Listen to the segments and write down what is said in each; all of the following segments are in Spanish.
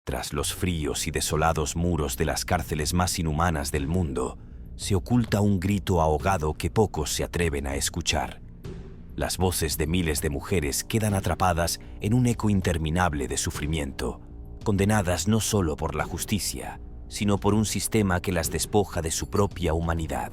Tras los fríos y desolados muros de las cárceles más inhumanas del mundo, se oculta un grito ahogado que pocos se atreven a escuchar. Las voces de miles de mujeres quedan atrapadas en un eco interminable de sufrimiento, condenadas no solo por la justicia, sino por un sistema que las despoja de su propia humanidad.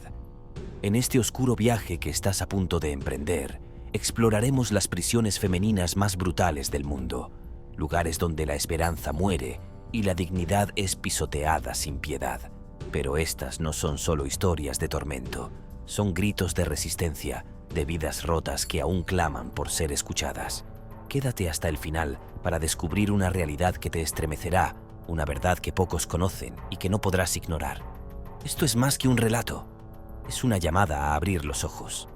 En este oscuro viaje que estás a punto de emprender, exploraremos las prisiones femeninas más brutales del mundo, lugares donde la esperanza muere y la dignidad es pisoteada sin piedad. Pero estas no son solo historias de tormento, son gritos de resistencia, de vidas rotas que aún claman por ser escuchadas. Quédate hasta el final para descubrir una realidad que te estremecerá, una verdad que pocos conocen y que no podrás ignorar. Esto es más que un relato, es una llamada a abrir los ojos.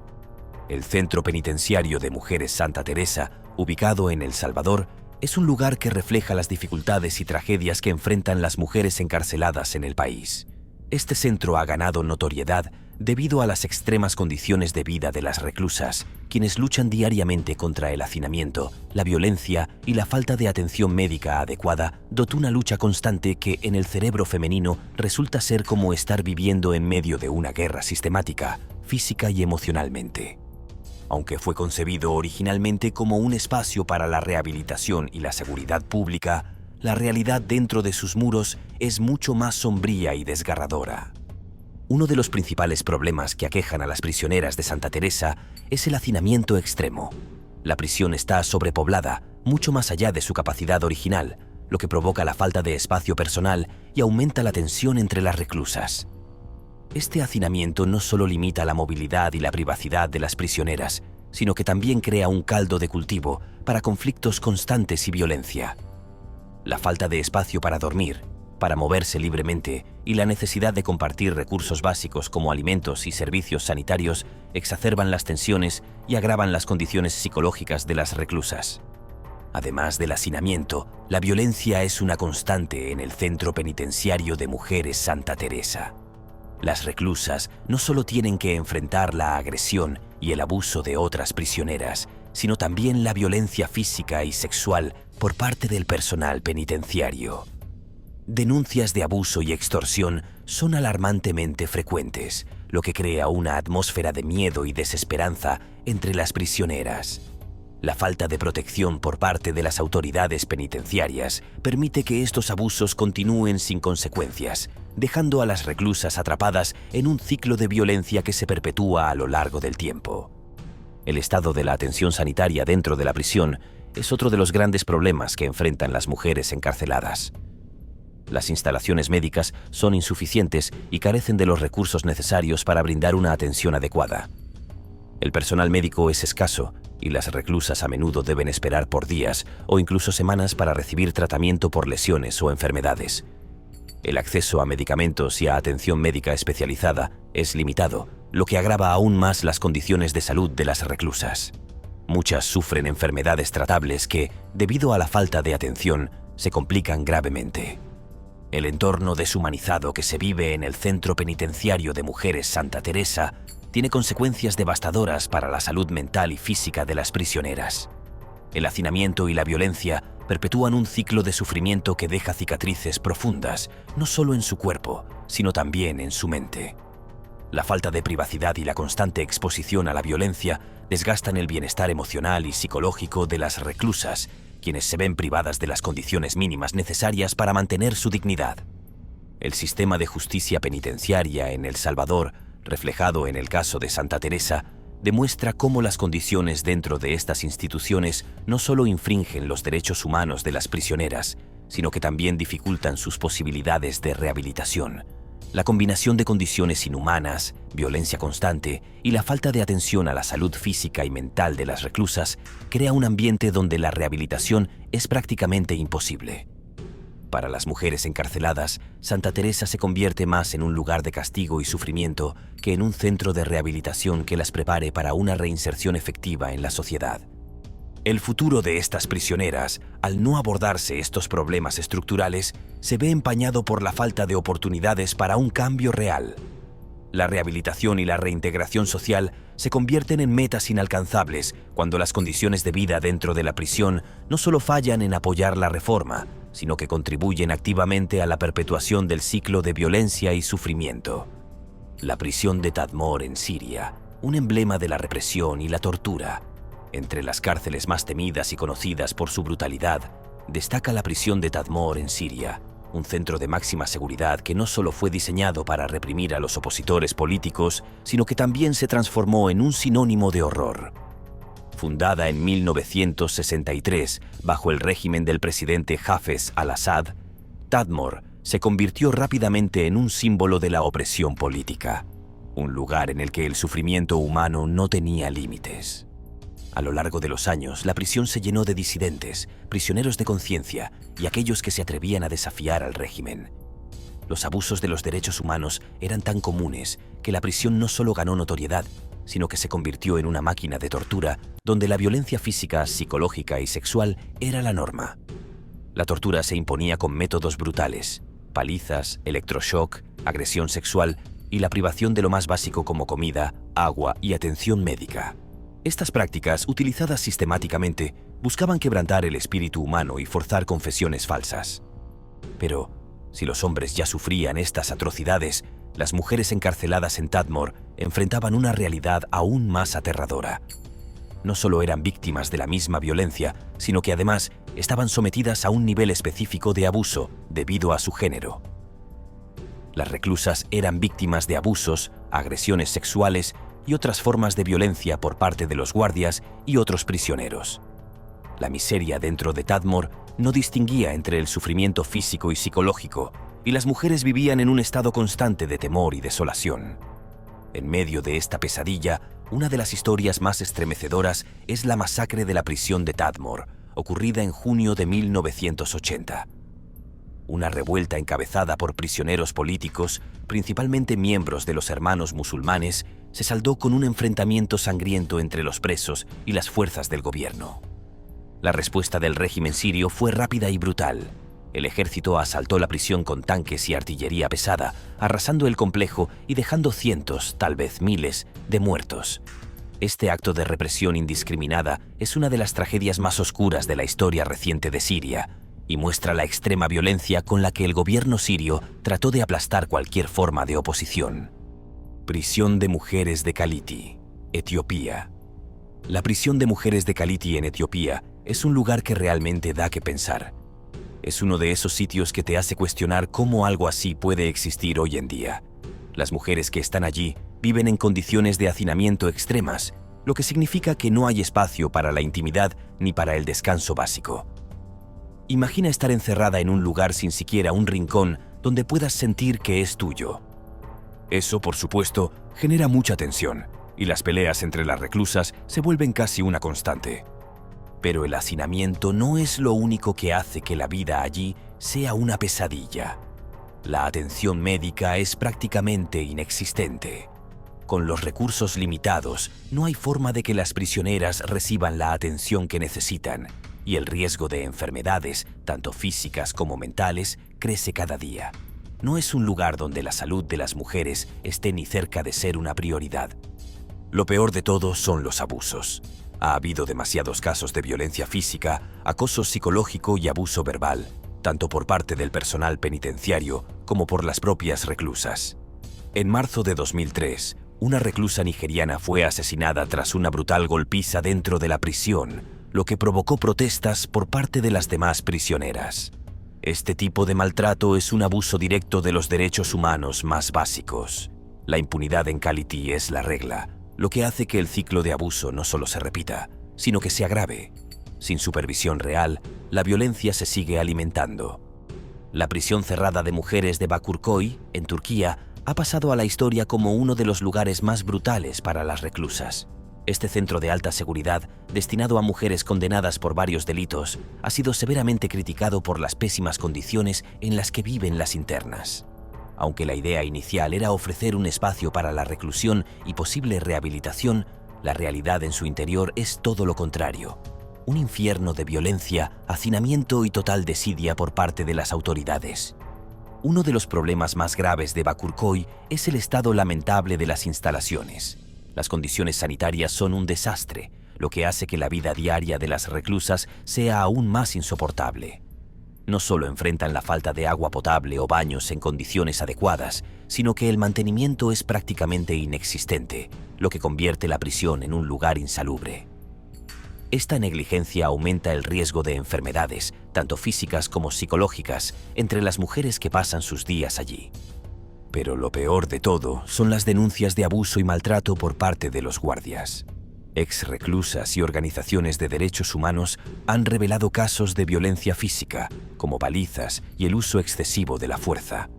El Centro Penitenciario de Mujeres Santa Teresa, ubicado en El Salvador, es un lugar que refleja las dificultades y tragedias que enfrentan las mujeres encarceladas en el país. Este centro ha ganado notoriedad debido a las extremas condiciones de vida de las reclusas, quienes luchan diariamente contra el hacinamiento, la violencia y la falta de atención médica adecuada, dota una lucha constante que en el cerebro femenino resulta ser como estar viviendo en medio de una guerra sistemática, física y emocionalmente. Aunque fue concebido originalmente como un espacio para la rehabilitación y la seguridad pública, la realidad dentro de sus muros es mucho más sombría y desgarradora. Uno de los principales problemas que aquejan a las prisioneras de Santa Teresa es el hacinamiento extremo. La prisión está sobrepoblada, mucho más allá de su capacidad original, lo que provoca la falta de espacio personal y aumenta la tensión entre las reclusas. Este hacinamiento no solo limita la movilidad y la privacidad de las prisioneras, sino que también crea un caldo de cultivo para conflictos constantes y violencia. La falta de espacio para dormir, para moverse libremente y la necesidad de compartir recursos básicos como alimentos y servicios sanitarios exacerban las tensiones y agravan las condiciones psicológicas de las reclusas. Además del hacinamiento, la violencia es una constante en el Centro Penitenciario de Mujeres Santa Teresa. Las reclusas no solo tienen que enfrentar la agresión y el abuso de otras prisioneras, sino también la violencia física y sexual por parte del personal penitenciario. Denuncias de abuso y extorsión son alarmantemente frecuentes, lo que crea una atmósfera de miedo y desesperanza entre las prisioneras. La falta de protección por parte de las autoridades penitenciarias permite que estos abusos continúen sin consecuencias, dejando a las reclusas atrapadas en un ciclo de violencia que se perpetúa a lo largo del tiempo. El estado de la atención sanitaria dentro de la prisión es otro de los grandes problemas que enfrentan las mujeres encarceladas. Las instalaciones médicas son insuficientes y carecen de los recursos necesarios para brindar una atención adecuada. El personal médico es escaso y las reclusas a menudo deben esperar por días o incluso semanas para recibir tratamiento por lesiones o enfermedades. El acceso a medicamentos y a atención médica especializada es limitado, lo que agrava aún más las condiciones de salud de las reclusas. Muchas sufren enfermedades tratables que, debido a la falta de atención, se complican gravemente. El entorno deshumanizado que se vive en el Centro Penitenciario de Mujeres Santa Teresa tiene consecuencias devastadoras para la salud mental y física de las prisioneras. El hacinamiento y la violencia perpetúan un ciclo de sufrimiento que deja cicatrices profundas, no solo en su cuerpo, sino también en su mente. La falta de privacidad y la constante exposición a la violencia desgastan el bienestar emocional y psicológico de las reclusas, quienes se ven privadas de las condiciones mínimas necesarias para mantener su dignidad. El sistema de justicia penitenciaria en El Salvador, reflejado en el caso de Santa Teresa, demuestra cómo las condiciones dentro de estas instituciones no solo infringen los derechos humanos de las prisioneras, sino que también dificultan sus posibilidades de rehabilitación. La combinación de condiciones inhumanas, violencia constante y la falta de atención a la salud física y mental de las reclusas crea un ambiente donde la rehabilitación es prácticamente imposible. Para las mujeres encarceladas, Santa Teresa se convierte más en un lugar de castigo y sufrimiento que en un centro de rehabilitación que las prepare para una reinserción efectiva en la sociedad. El futuro de estas prisioneras, al no abordarse estos problemas estructurales, se ve empañado por la falta de oportunidades para un cambio real. La rehabilitación y la reintegración social se convierten en metas inalcanzables cuando las condiciones de vida dentro de la prisión no solo fallan en apoyar la reforma, sino que contribuyen activamente a la perpetuación del ciclo de violencia y sufrimiento. La prisión de Tadmor en Siria, un emblema de la represión y la tortura. Entre las cárceles más temidas y conocidas por su brutalidad, destaca la prisión de Tadmor en Siria, un centro de máxima seguridad que no solo fue diseñado para reprimir a los opositores políticos, sino que también se transformó en un sinónimo de horror. Fundada en 1963 bajo el régimen del presidente Hafez al-Assad, Tadmor se convirtió rápidamente en un símbolo de la opresión política, un lugar en el que el sufrimiento humano no tenía límites. A lo largo de los años, la prisión se llenó de disidentes, prisioneros de conciencia y aquellos que se atrevían a desafiar al régimen. Los abusos de los derechos humanos eran tan comunes que la prisión no solo ganó notoriedad, sino que se convirtió en una máquina de tortura donde la violencia física, psicológica y sexual era la norma. La tortura se imponía con métodos brutales: palizas, electroshock, agresión sexual y la privación de lo más básico como comida, agua y atención médica. Estas prácticas, utilizadas sistemáticamente, buscaban quebrantar el espíritu humano y forzar confesiones falsas. Pero, si los hombres ya sufrían estas atrocidades, las mujeres encarceladas en Tadmor enfrentaban una realidad aún más aterradora. No solo eran víctimas de la misma violencia, sino que además estaban sometidas a un nivel específico de abuso debido a su género. Las reclusas eran víctimas de abusos, agresiones sexuales y otras formas de violencia por parte de los guardias y otros prisioneros. La miseria dentro de Tadmor no distinguía entre el sufrimiento físico y psicológico, y las mujeres vivían en un estado constante de temor y desolación. En medio de esta pesadilla, una de las historias más estremecedoras es la masacre de la prisión de Tadmor, ocurrida en junio de 1980. Una revuelta encabezada por prisioneros políticos, principalmente miembros de los Hermanos Musulmanes, se saldó con un enfrentamiento sangriento entre los presos y las fuerzas del gobierno. La respuesta del régimen sirio fue rápida y brutal. El ejército asaltó la prisión con tanques y artillería pesada, arrasando el complejo y dejando cientos, tal vez miles, de muertos. Este acto de represión indiscriminada es una de las tragedias más oscuras de la historia reciente de Siria y muestra la extrema violencia con la que el gobierno sirio trató de aplastar cualquier forma de oposición. Prisión de mujeres de Kaliti, Etiopía. La prisión de mujeres de Kaliti en Etiopía es un lugar que realmente da que pensar. Es uno de esos sitios que te hace cuestionar cómo algo así puede existir hoy en día. Las mujeres que están allí viven en condiciones de hacinamiento extremas, lo que significa que no hay espacio para la intimidad ni para el descanso básico. Imagina estar encerrada en un lugar sin siquiera un rincón donde puedas sentir que es tuyo. Eso, por supuesto, genera mucha tensión, y las peleas entre las reclusas se vuelven casi una constante. Pero el hacinamiento no es lo único que hace que la vida allí sea una pesadilla. La atención médica es prácticamente inexistente. Con los recursos limitados, no hay forma de que las prisioneras reciban la atención que necesitan, y el riesgo de enfermedades, tanto físicas como mentales, crece cada día. No es un lugar donde la salud de las mujeres esté ni cerca de ser una prioridad. Lo peor de todo son los abusos. Ha habido demasiados casos de violencia física, acoso psicológico y abuso verbal, tanto por parte del personal penitenciario como por las propias reclusas. En marzo de 2003, una reclusa nigeriana fue asesinada tras una brutal golpiza dentro de la prisión, lo que provocó protestas por parte de las demás prisioneras. Este tipo de maltrato es un abuso directo de los derechos humanos más básicos. La impunidad en Kaliti es la regla, lo que hace que el ciclo de abuso no solo se repita, sino que se agrave. Sin supervisión real, la violencia se sigue alimentando. La prisión cerrada de mujeres de Bakırköy, en Turquía, ha pasado a la historia como uno de los lugares más brutales para las reclusas. Este centro de alta seguridad, destinado a mujeres condenadas por varios delitos, ha sido severamente criticado por las pésimas condiciones en las que viven las internas. Aunque la idea inicial era ofrecer un espacio para la reclusión y posible rehabilitación, la realidad en su interior es todo lo contrario. Un infierno de violencia, hacinamiento y total desidia por parte de las autoridades. Uno de los problemas más graves de Bakırköy es el estado lamentable de las instalaciones. Las condiciones sanitarias son un desastre, lo que hace que la vida diaria de las reclusas sea aún más insoportable. no solo enfrentan la falta de agua potable o baños en condiciones adecuadas, sino que el mantenimiento es prácticamente inexistente, lo que convierte la prisión en un lugar insalubre. Esta negligencia aumenta el riesgo de enfermedades, tanto físicas como psicológicas, entre las mujeres que pasan sus días allí. Pero lo peor de todo son las denuncias de abuso y maltrato por parte de los guardias. Ex-reclusas y organizaciones de derechos humanos han revelado casos de violencia física, como palizas y el uso excesivo de la fuerza.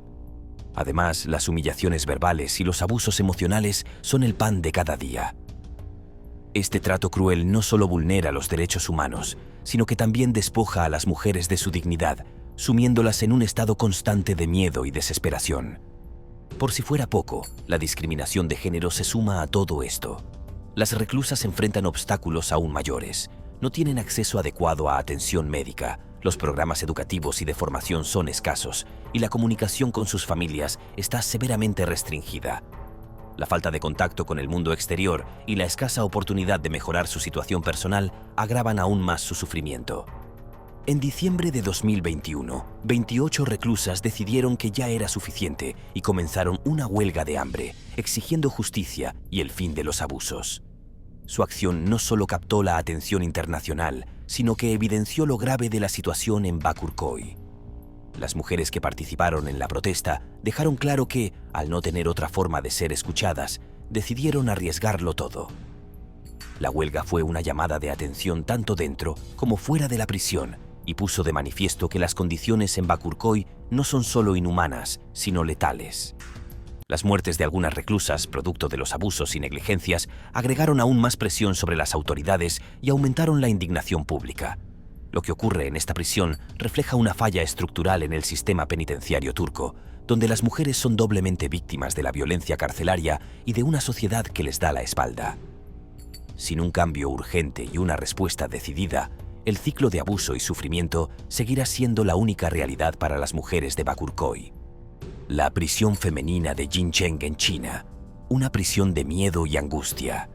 Además, las humillaciones verbales y los abusos emocionales son el pan de cada día. Este trato cruel no solo vulnera los derechos humanos, sino que también despoja a las mujeres de su dignidad, sumiéndolas en un estado constante de miedo y desesperación. Por si fuera poco, la discriminación de género se suma a todo esto. Las reclusas enfrentan obstáculos aún mayores. No tienen acceso adecuado a atención médica, los programas educativos y de formación son escasos, y la comunicación con sus familias está severamente restringida. La falta de contacto con el mundo exterior y la escasa oportunidad de mejorar su situación personal agravan aún más su sufrimiento. En diciembre de 2021, 28 reclusas decidieron que ya era suficiente y comenzaron una huelga de hambre, exigiendo justicia y el fin de los abusos. Su acción no solo captó la atención internacional, sino que evidenció lo grave de la situación en Bakırköy. Las mujeres que participaron en la protesta dejaron claro que, al no tener otra forma de ser escuchadas, decidieron arriesgarlo todo. La huelga fue una llamada de atención tanto dentro como fuera de la prisión y puso de manifiesto que las condiciones en Bakırköy no son solo inhumanas, sino letales. Las muertes de algunas reclusas, producto de los abusos y negligencias, agregaron aún más presión sobre las autoridades y aumentaron la indignación pública. Lo que ocurre en esta prisión refleja una falla estructural en el sistema penitenciario turco, donde las mujeres son doblemente víctimas de la violencia carcelaria y de una sociedad que les da la espalda. Sin un cambio urgente y una respuesta decidida, el ciclo de abuso y sufrimiento seguirá siendo la única realidad para las mujeres de Bakırköy. La prisión femenina de Jincheng en China, una prisión de miedo y angustia.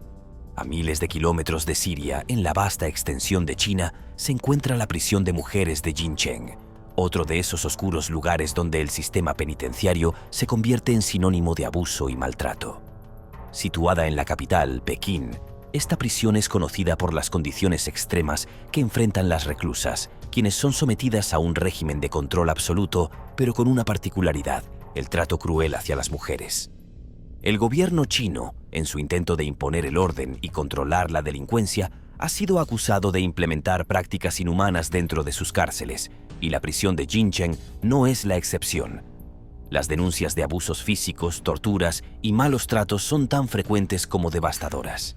A miles de kilómetros de Siria, en la vasta extensión de China, se encuentra la prisión de mujeres de Jincheng, otro de esos oscuros lugares donde el sistema penitenciario se convierte en sinónimo de abuso y maltrato. Situada en la capital, Pekín, esta prisión es conocida por las condiciones extremas que enfrentan las reclusas, quienes son sometidas a un régimen de control absoluto, pero con una particularidad: el trato cruel hacia las mujeres. El gobierno chino, en su intento de imponer el orden y controlar la delincuencia, ha sido acusado de implementar prácticas inhumanas dentro de sus cárceles, y la prisión de Jincheng no es la excepción. Las denuncias de abusos físicos, torturas y malos tratos son tan frecuentes como devastadoras.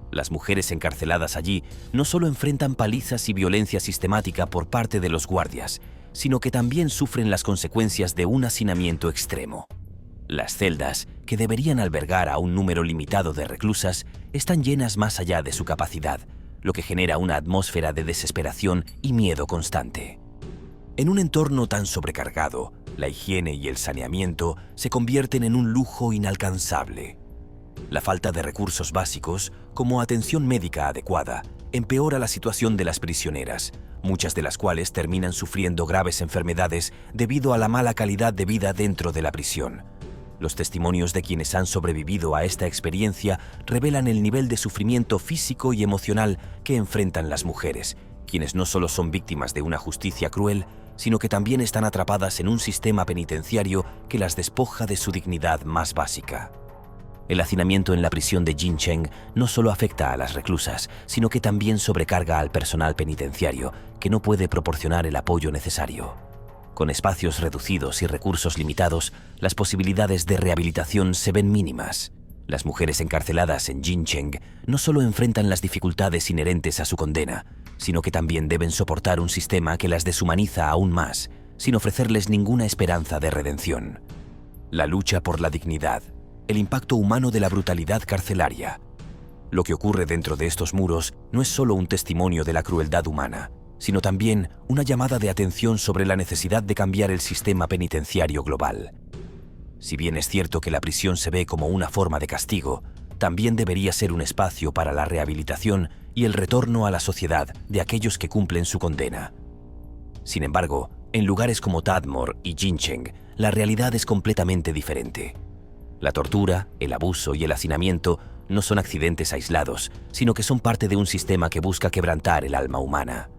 Las mujeres encarceladas allí no solo enfrentan palizas y violencia sistemática por parte de los guardias, sino que también sufren las consecuencias de un hacinamiento extremo. Las celdas, que deberían albergar a un número limitado de reclusas, están llenas más allá de su capacidad, lo que genera una atmósfera de desesperación y miedo constante. En un entorno tan sobrecargado, la higiene y el saneamiento se convierten en un lujo inalcanzable. La falta de recursos básicos, como atención médica adecuada, empeora la situación de las prisioneras, muchas de las cuales terminan sufriendo graves enfermedades debido a la mala calidad de vida dentro de la prisión. Los testimonios de quienes han sobrevivido a esta experiencia revelan el nivel de sufrimiento físico y emocional que enfrentan las mujeres, quienes no solo son víctimas de una justicia cruel, sino que también están atrapadas en un sistema penitenciario que las despoja de su dignidad más básica. El hacinamiento en la prisión de Jincheng no solo afecta a las reclusas, sino que también sobrecarga al personal penitenciario, que no puede proporcionar el apoyo necesario. Con espacios reducidos y recursos limitados, las posibilidades de rehabilitación se ven mínimas. Las mujeres encarceladas en Jincheng no solo enfrentan las dificultades inherentes a su condena, sino que también deben soportar un sistema que las deshumaniza aún más, sin ofrecerles ninguna esperanza de redención. La lucha por la dignidad, el impacto humano de la brutalidad carcelaria. Lo que ocurre dentro de estos muros no es solo un testimonio de la crueldad humana, sino también una llamada de atención sobre la necesidad de cambiar el sistema penitenciario global. Si bien es cierto que la prisión se ve como una forma de castigo, también debería ser un espacio para la rehabilitación y el retorno a la sociedad de aquellos que cumplen su condena. Sin embargo, En lugares como Tadmor y Jincheng, la realidad es completamente diferente. La tortura, el abuso y el hacinamiento no son accidentes aislados, sino que son parte de un sistema que busca quebrantar el alma humana.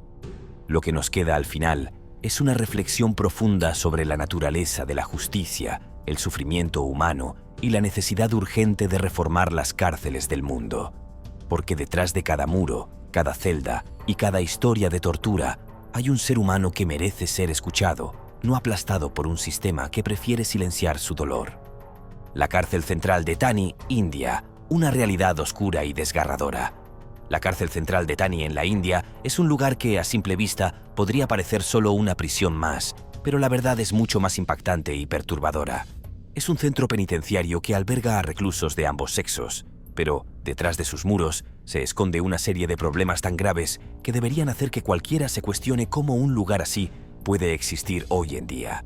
Lo que nos queda al final es una reflexión profunda sobre la naturaleza de la justicia, el sufrimiento humano y la necesidad urgente de reformar las cárceles del mundo. Porque detrás de cada muro, cada celda y cada historia de tortura hay un ser humano que merece ser escuchado, no aplastado por un sistema que prefiere silenciar su dolor. La cárcel central de Thani, India, una realidad oscura y desgarradora. La cárcel central de Thani en la India es un lugar que, a simple vista, podría parecer solo una prisión más, pero la verdad es mucho más impactante y perturbadora. Es un centro penitenciario que alberga a reclusos de ambos sexos, pero detrás de sus muros se esconde una serie de problemas tan graves que deberían hacer que cualquiera se cuestione cómo un lugar así puede existir hoy en día.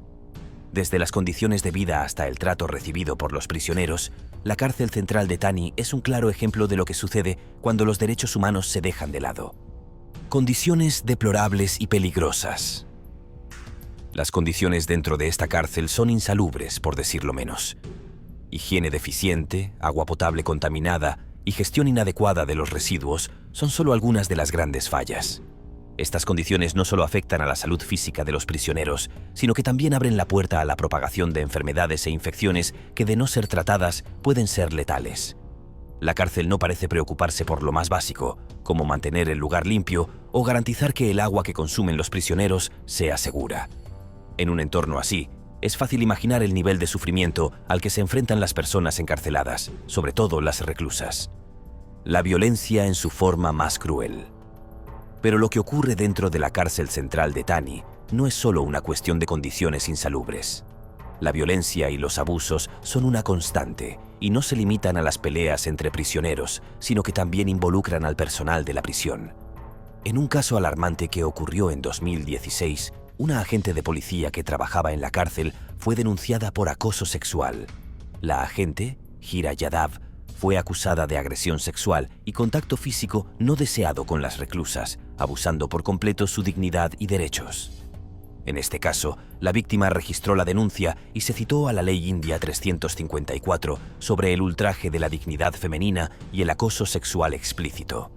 Desde las condiciones de vida hasta el trato recibido por los prisioneros, la cárcel central de Thani es un claro ejemplo de lo que sucede cuando los derechos humanos se dejan de lado. Condiciones deplorables y peligrosas. Las condiciones dentro de esta cárcel son insalubres, por decirlo menos. Higiene deficiente, agua potable contaminada y gestión inadecuada de los residuos son solo algunas de las grandes fallas. Estas condiciones no solo afectan a la salud física de los prisioneros, sino que también abren la puerta a la propagación de enfermedades e infecciones que, de no ser tratadas, pueden ser letales. La cárcel no parece preocuparse por lo más básico, como mantener el lugar limpio o garantizar que el agua que consumen los prisioneros sea segura. En un entorno así, es fácil imaginar el nivel de sufrimiento al que se enfrentan las personas encarceladas, sobre todo las reclusas. La violencia en su forma más cruel. Pero lo que ocurre dentro de la cárcel central de Thani no es solo una cuestión de condiciones insalubres. La violencia y los abusos son una constante y no se limitan a las peleas entre prisioneros, sino que también involucran al personal de la prisión. En un caso alarmante que ocurrió en 2016, una agente de policía que trabajaba en la cárcel fue denunciada por acoso sexual. La agente, Hira Yadav, fue acusada de agresión sexual y contacto físico no deseado con las reclusas, abusando por completo su dignidad y derechos. En este caso, la víctima registró la denuncia y se citó a la Ley India 354 sobre el ultraje de la dignidad femenina y el acoso sexual explícito.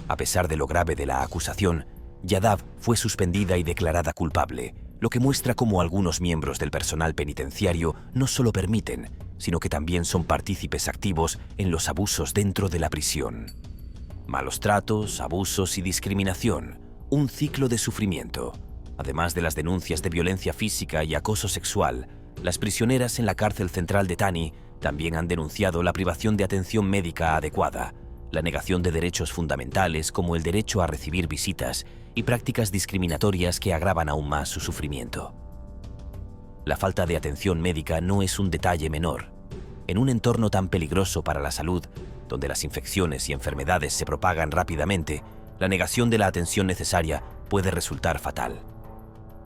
A pesar de lo grave de la acusación, Yadav fue suspendida y declarada culpable, lo que muestra cómo algunos miembros del personal penitenciario no solo permiten, sino que también son partícipes activos en los abusos dentro de la prisión. Malos tratos, abusos y discriminación, un ciclo de sufrimiento. Además de las denuncias de violencia física y acoso sexual, las prisioneras en la cárcel central de Thani también han denunciado la privación de atención médica adecuada, la negación de derechos fundamentales como el derecho a recibir visitas y prácticas discriminatorias que agravan aún más su sufrimiento. La falta de atención médica no es un detalle menor. En un entorno tan peligroso para la salud, donde las infecciones y enfermedades se propagan rápidamente, la negación de la atención necesaria puede resultar fatal.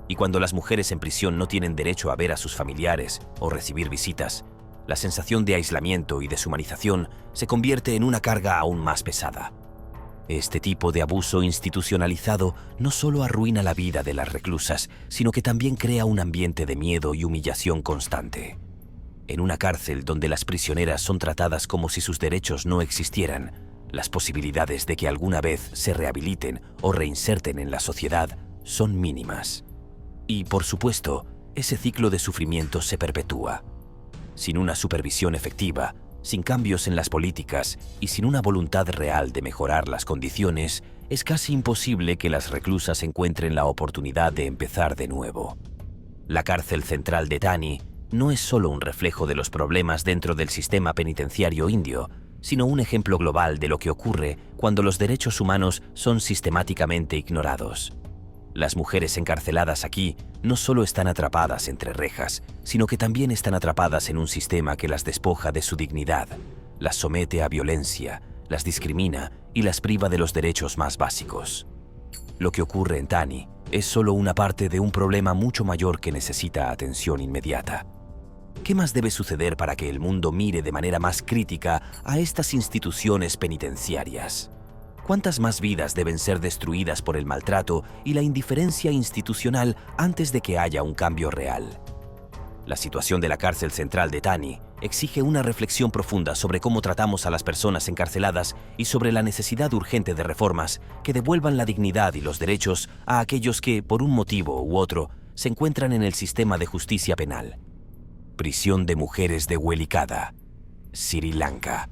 Y cuando las mujeres en prisión no tienen derecho a ver a sus familiares o recibir visitas, la sensación de aislamiento y deshumanización se convierte en una carga aún más pesada. Este tipo de abuso institucionalizado no solo arruina la vida de las reclusas, sino que también crea un ambiente de miedo y humillación constante. En una cárcel donde las prisioneras son tratadas como si sus derechos no existieran, las posibilidades de que alguna vez se rehabiliten o reinserten en la sociedad son mínimas. Y, por supuesto, ese ciclo de sufrimiento se perpetúa. Sin una supervisión efectiva, sin cambios en las políticas y sin una voluntad real de mejorar las condiciones, es casi imposible que las reclusas encuentren la oportunidad de empezar de nuevo. La cárcel central de Thani no es solo un reflejo de los problemas dentro del sistema penitenciario indio, sino un ejemplo global de lo que ocurre cuando los derechos humanos son sistemáticamente ignorados. Las mujeres encarceladas aquí no solo están atrapadas entre rejas, sino que también están atrapadas en un sistema que las despoja de su dignidad, las somete a violencia, las discrimina y las priva de los derechos más básicos. Lo que ocurre en Thani es solo una parte de un problema mucho mayor que necesita atención inmediata. ¿Qué más debe suceder para que el mundo mire de manera más crítica a estas instituciones penitenciarias? ¿Cuántas más vidas deben ser destruidas por el maltrato y la indiferencia institucional antes de que haya un cambio real? La situación de la cárcel central de Thani exige una reflexión profunda sobre cómo tratamos a las personas encarceladas y sobre la necesidad urgente de reformas que devuelvan la dignidad y los derechos a aquellos que, por un motivo u otro, se encuentran en el sistema de justicia penal. Prisión de mujeres de Welikada, Sri Lanka.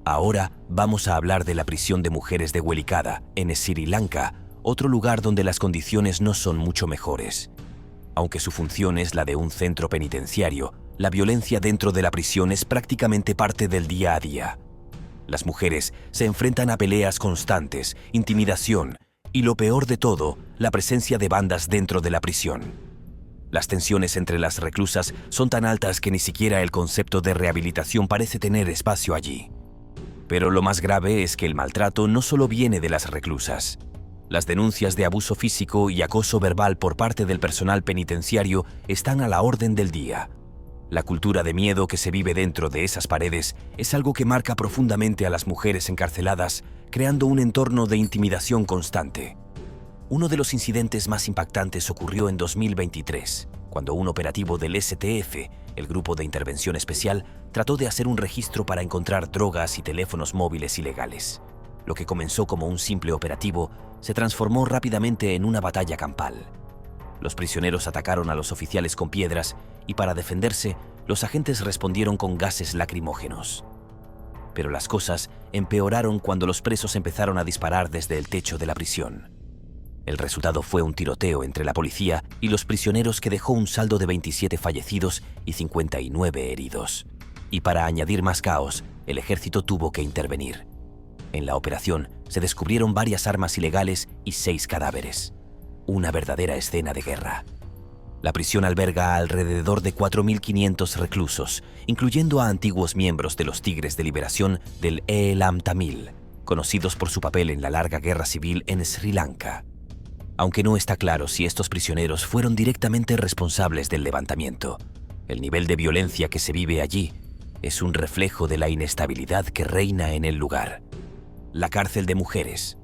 Ahora vamos a hablar de la prisión de mujeres de Welikada, en Sri Lanka, otro lugar donde las condiciones no son mucho mejores. Aunque su función es la de un centro penitenciario, la violencia dentro de la prisión es prácticamente parte del día a día. Las mujeres se enfrentan a peleas constantes, intimidación y, lo peor de todo, la presencia de bandas dentro de la prisión. Las tensiones entre las reclusas son tan altas que ni siquiera el concepto de rehabilitación parece tener espacio allí. Pero lo más grave es que el maltrato no solo viene de las reclusas. Las denuncias de abuso físico y acoso verbal por parte del personal penitenciario están a la orden del día. La cultura de miedo que se vive dentro de esas paredes es algo que marca profundamente a las mujeres encarceladas, creando un entorno de intimidación constante. Uno de los incidentes más impactantes ocurrió en 2023, cuando un operativo del STF, el Grupo de Intervención Especial, trató de hacer un registro para encontrar drogas y teléfonos móviles ilegales. Lo que comenzó como un simple operativo se transformó rápidamente en una batalla campal. Los prisioneros atacaron a los oficiales con piedras y, para defenderse, los agentes respondieron con gases lacrimógenos. Pero las cosas empeoraron cuando los presos empezaron a disparar desde el techo de la prisión. El resultado fue un tiroteo entre la policía y los prisioneros que dejó un saldo de 27 fallecidos y 59 heridos. Y para añadir más caos, el ejército tuvo que intervenir. En la operación se descubrieron varias armas ilegales y 6 cadáveres. Una verdadera escena de guerra. La prisión alberga a alrededor de 4.500 reclusos, incluyendo a antiguos miembros de los Tigres de Liberación del Eelam Tamil, conocidos por su papel en la larga guerra civil en Sri Lanka. Aunque no está claro si estos prisioneros fueron directamente responsables del levantamiento, el nivel de violencia que se vive allí es un reflejo de la inestabilidad que reina en el lugar. La cárcel de mujeres.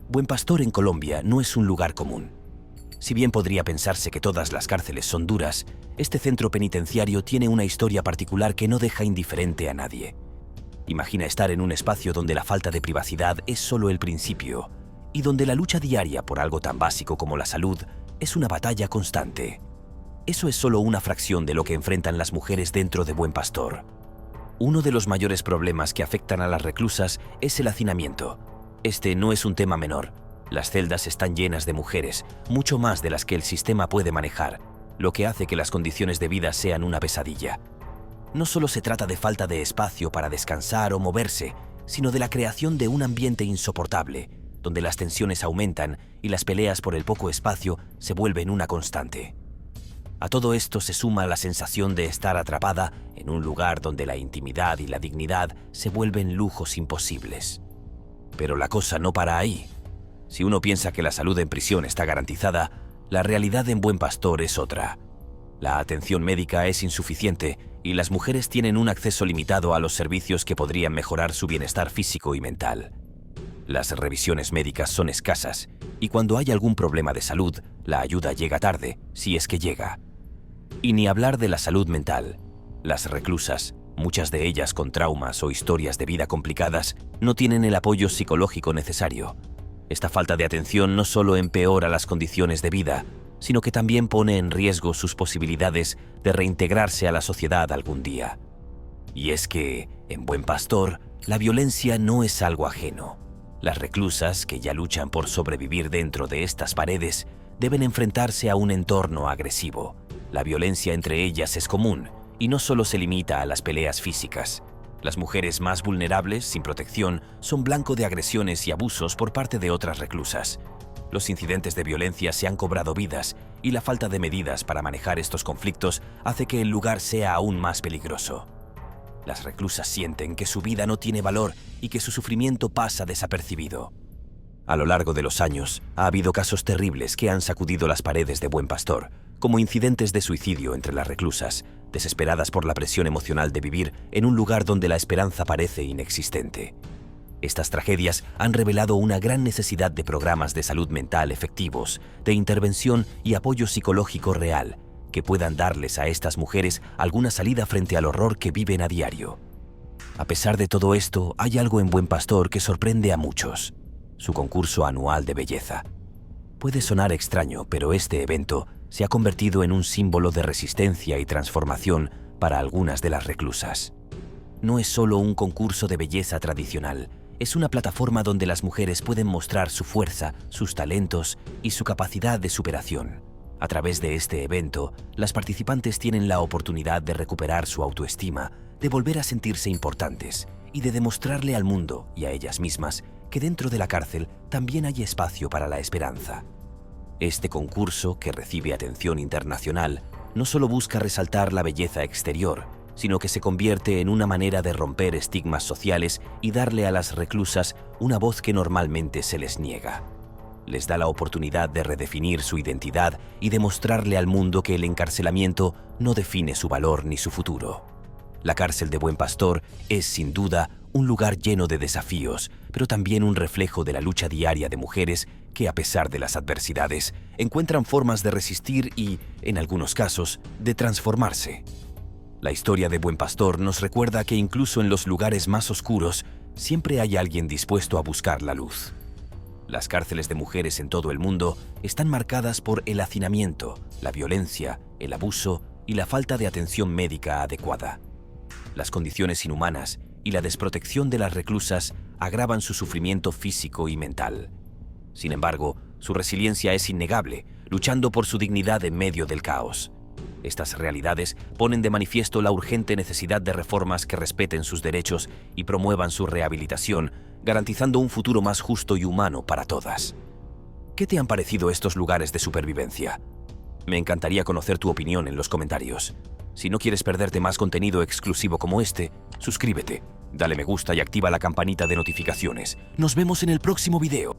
Buen Pastor en Colombia no es un lugar común. Si bien podría pensarse que todas las cárceles son duras, este centro penitenciario tiene una historia particular que no deja indiferente a nadie. Imagina estar en un espacio donde la falta de privacidad es solo el principio y donde la lucha diaria por algo tan básico como la salud es una batalla constante. Eso es solo una fracción de lo que enfrentan las mujeres dentro de Buen Pastor. Uno de los mayores problemas que afectan a las reclusas es el hacinamiento. Este no es un tema menor. Las celdas están llenas de mujeres, mucho más de las que el sistema puede manejar, lo que hace que las condiciones de vida sean una pesadilla. No solo se trata de falta de espacio para descansar o moverse, sino de la creación de un ambiente insoportable, donde las tensiones aumentan y las peleas por el poco espacio se vuelven una constante. A todo esto se suma la sensación de estar atrapada en un lugar donde la intimidad y la dignidad se vuelven lujos imposibles. Pero la cosa no para ahí. Si uno piensa que la salud en prisión está garantizada, la realidad en Buen Pastor es otra. La atención médica es insuficiente y las mujeres tienen un acceso limitado a los servicios que podrían mejorar su bienestar físico y mental. Las revisiones médicas son escasas y cuando hay algún problema de salud, la ayuda llega tarde, si es que llega. Y ni hablar de la salud mental. Las reclusas, muchas de ellas con traumas o historias de vida complicadas, no tienen el apoyo psicológico necesario. Esta falta de atención no solo empeora las condiciones de vida, sino que también pone en riesgo sus posibilidades de reintegrarse a la sociedad algún día. Y es que, en Buen Pastor, la violencia no es algo ajeno. Las reclusas, que ya luchan por sobrevivir dentro de estas paredes, deben enfrentarse a un entorno agresivo. La violencia entre ellas es común y no solo se limita a las peleas físicas. Las mujeres más vulnerables, sin protección, son blanco de agresiones y abusos por parte de otras reclusas. Los incidentes de violencia se han cobrado vidas y la falta de medidas para manejar estos conflictos hace que el lugar sea aún más peligroso. Las reclusas sienten que su vida no tiene valor y que su sufrimiento pasa desapercibido. A lo largo de los años, ha habido casos terribles que han sacudido las paredes de Buen Pastor, como incidentes de suicidio entre las reclusas, desesperadas por la presión emocional de vivir en un lugar donde la esperanza parece inexistente. Estas tragedias han revelado una gran necesidad de programas de salud mental efectivos, de intervención y apoyo psicológico real, que puedan darles a estas mujeres alguna salida frente al horror que viven a diario. A pesar de todo esto, hay algo en Buen Pastor que sorprende a muchos: su concurso anual de belleza. Puede sonar extraño, pero este evento se ha convertido en un símbolo de resistencia y transformación para algunas de las reclusas. No es solo un concurso de belleza tradicional, es una plataforma donde las mujeres pueden mostrar su fuerza, sus talentos y su capacidad de superación. A través de este evento, las participantes tienen la oportunidad de recuperar su autoestima, de volver a sentirse importantes y de demostrarle al mundo y a ellas mismas que dentro de la cárcel también hay espacio para la esperanza. Este concurso, que recibe atención internacional, no solo busca resaltar la belleza exterior, sino que se convierte en una manera de romper estigmas sociales y darle a las reclusas una voz que normalmente se les niega. Les da la oportunidad de redefinir su identidad y demostrarle al mundo que el encarcelamiento no define su valor ni su futuro. La cárcel de Buen Pastor es, sin duda, un lugar lleno de desafíos, pero también un reflejo de la lucha diaria de mujeres que, a pesar de las adversidades, encuentran formas de resistir y, en algunos casos, de transformarse. La historia de Buen Pastor nos recuerda que incluso en los lugares más oscuros, siempre hay alguien dispuesto a buscar la luz. Las cárceles de mujeres en todo el mundo están marcadas por el hacinamiento, la violencia, el abuso y la falta de atención médica adecuada. Las condiciones inhumanas y la desprotección de las reclusas agravan su sufrimiento físico y mental. Sin embargo, su resiliencia es innegable, luchando por su dignidad en medio del caos. Estas realidades ponen de manifiesto la urgente necesidad de reformas que respeten sus derechos y promuevan su rehabilitación, garantizando un futuro más justo y humano para todas. ¿Qué te han parecido estos lugares de supervivencia? Me encantaría conocer tu opinión en los comentarios. Si no quieres perderte más contenido exclusivo como este, suscríbete, dale me gusta y activa la campanita de notificaciones. Nos vemos en el próximo video.